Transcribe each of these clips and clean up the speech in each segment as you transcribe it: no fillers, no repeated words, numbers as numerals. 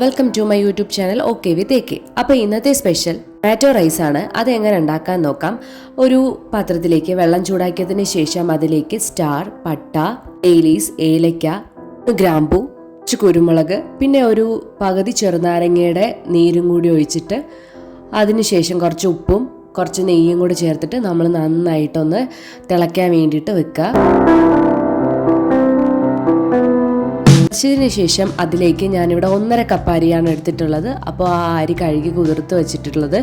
Welcome to my YouTube channel okay with AK. അപ്പോൾ ഇന്നത്തെ special tomato rice ആണ്. അതെങ്ങനെ ഉണ്ടാക്കാൻ നോക്കാം. ഒരു പാത്രത്തിലേക്ക് വെള്ളം ചൂടാക്കിയതിന് ശേഷം അതിലേക്ക് സ്റ്റാർ, പട്ട, ഏലീസ്, ഏലക്ക, ഗ്രാമ്പൂ, കുറച്ച് കുരുമുളക്, പിന്നെ ഒരു പകുതി ചെറുനാരങ്ങയുടെ നീരും കൂടി ഒഴിച്ചിട്ട് അതിനുശേഷം കുറച്ച് ഉപ്പും കുറച്ച് നെയ്യും കൂടി ചേർത്തിട്ട് നമ്മൾ നന്നായിട്ടൊന്ന് തിളയ്ക്കാൻ വേണ്ടിയിട്ട് വെക്കുക. ശേഷം അതിലേക്ക് ഞാനിവിടെ 1.5 കപ്പ് അരിയാണ് എടുത്തിട്ടുള്ളത്. അപ്പോൾ ആ അരി കഴുകി കുതിർത്ത് വെച്ചിട്ടുള്ളത്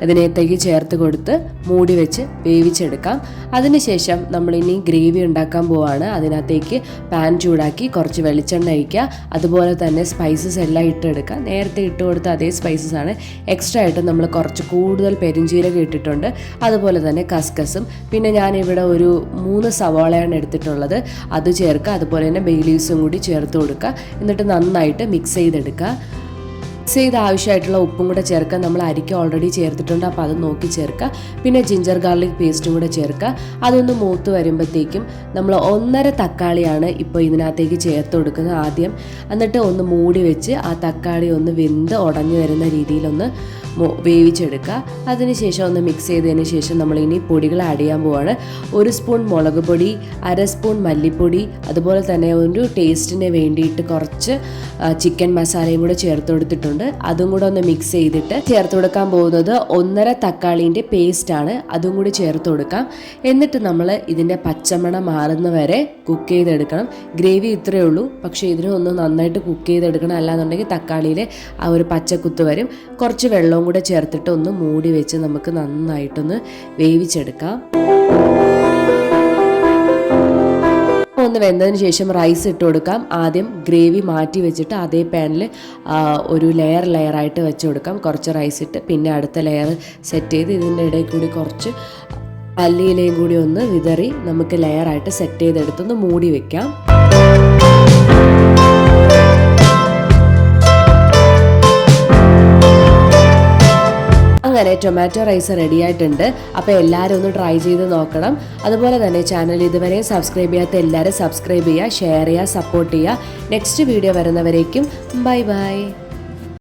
അതിനകത്തേക്ക് ചേർത്ത് കൊടുത്ത് മൂടി വെച്ച് വേവിച്ചെടുക്കാം. അതിനുശേഷം നമ്മളിനി ഗ്രേവി ഉണ്ടാക്കാൻ പോവാണ്. അതിനകത്തേക്ക് പാൻ ചൂടാക്കി കുറച്ച് വെളിച്ചെണ്ണ ഒഴിക്കുക. അതുപോലെ തന്നെ സ്പൈസസ് എല്ലാം ഇട്ടെടുക്കുക. നേരത്തെ ഇട്ട് കൊടുത്ത അതേ സ്പൈസസ് ആണ്. എക്സ്ട്രാ ആയിട്ട് നമ്മൾ കുറച്ച് കൂടുതൽ പെരുംജീരകം ഇട്ടിട്ടുണ്ട്. അതുപോലെ തന്നെ കസ്കസും, പിന്നെ ഞാനിവിടെ ഒരു 3 സവാളയാണ് എടുത്തിട്ടുള്ളത്, അത് ചേർക്കുക. അതുപോലെ തന്നെ ബേ ലീവ്സും കൂടി ചേർത്ത് കൊടുക്കുക. എന്നിട്ട് നന്നായിട്ട് മിക്സ് ചെയ്തെടുക്കുക. മിക്സ് ചെയ്ത് ആവശ്യമായിട്ടുള്ള ഉപ്പും കൂടെ ചേർക്കുക. നമ്മൾ അരിക്ക് ഓൾറെഡി ചേർത്തിട്ടുണ്ട്, അപ്പോൾ അത് നോക്കി ചേർക്കുക. പിന്നെ ജിഞ്ചർ ഗാർലിക് പേസ്റ്റും കൂടെ ചേർക്കുക. അതൊന്ന് മൂത്ത് വരുമ്പോഴത്തേക്കും നമ്മൾ 1.5 തക്കാളിയാണ് ഇപ്പോൾ ഇതിനകത്തേക്ക് ചേർത്ത് കൊടുക്കുന്നത് ആദ്യം. എന്നിട്ട് ഒന്ന് മൂടി വെച്ച് ആ തക്കാളി ഒന്ന് വെന്ത് ഉടഞ്ഞു വരുന്ന രീതിയിലൊന്ന് വേവിച്ചെടുക്കുക. അതിനുശേഷം ഒന്ന് മിക്സ് ചെയ്തതിന് ശേഷം നമ്മളിനി പൊടികൾ ആഡ് ചെയ്യാൻ പോവാണ്. 1 സ്പൂൺ മുളക് പൊടി, 1/2 സ്പൂൺ മല്ലിപ്പൊടി, അതുപോലെ തന്നെ ഒരു ടേസ്റ്റിന് വേണ്ടിയിട്ട് കുറച്ച് ചിക്കൻ മസാലയും കൂടെ ചേർത്ത് കൊടുത്തിട്ടുണ്ട്. അതും കൂടെ ഒന്ന് മിക്സ് ചെയ്തിട്ട് ചേർത്ത് കൊടുക്കാൻ പോകുന്നത് 1.5 തക്കാളീൻ്റെ പേസ്റ്റാണ്. അതും കൂടി ചേർത്ത് കൊടുക്കാം. എന്നിട്ട് നമ്മൾ ഇതിൻ്റെ പച്ചമണം മാറുന്ന വരെ കുക്ക് ചെയ്തെടുക്കണം. ഗ്രേവി ഇത്രയേ ഉള്ളൂ, പക്ഷേ ഇതിനൊന്ന് നന്നായിട്ട് കുക്ക് ചെയ്തെടുക്കണം. അല്ലാന്നുണ്ടെങ്കിൽ തക്കാളിയിലെ ആ ഒരു പച്ചക്കുത്ത് വരും. കുറച്ച് വെള്ളവും കൂടെ ചേർത്തിട്ട് ഒന്ന് മൂടി വെച്ച് നമുക്ക് നന്നായിട്ടൊന്ന് വേവിച്ചെടുക്കാം. ഒന്ന് വെന്തതിന് ശേഷം റൈസ് ഇട്ട് കൊടുക്കാം. ആദ്യം ഗ്രേവി മാറ്റി വെച്ചിട്ട് അതേ പാനിൽ ഒരു ലെയറായിട്ട് വെച്ച് കൊടുക്കാം. കുറച്ച് റൈസ് ഇട്ട് പിന്നെ അടുത്ത ലെയർ സെറ്റ് ചെയ്ത് ഇതിൻ്റെ ഇടയിൽ കൂടി കുറച്ച് മല്ലിയിലയും കൂടി ഒന്ന് വിതറി നമുക്ക് ലെയറായിട്ട് സെറ്റ് ചെയ്തെടുത്തൊന്ന് മൂടി വെക്കാം. അങ്ങനെ ടൊമാറ്റോ റൈസ് റെഡി ആയിട്ടുണ്ട്. അപ്പോൾ എല്ലാവരും ഒന്ന് ട്രൈ ചെയ്ത് നോക്കണം. അതുപോലെ തന്നെ ചാനൽ ഇതുവരെ സബ്സ്ക്രൈബ് ചെയ്യാത്ത എല്ലാവരും സബ്സ്ക്രൈബ് ചെയ്യുക, ഷെയർ ചെയ്യുക, സപ്പോർട്ട് ചെയ്യുക. നെക്സ്റ്റ് വീഡിയോ വരുന്നവരേക്കും ബൈ ബൈ.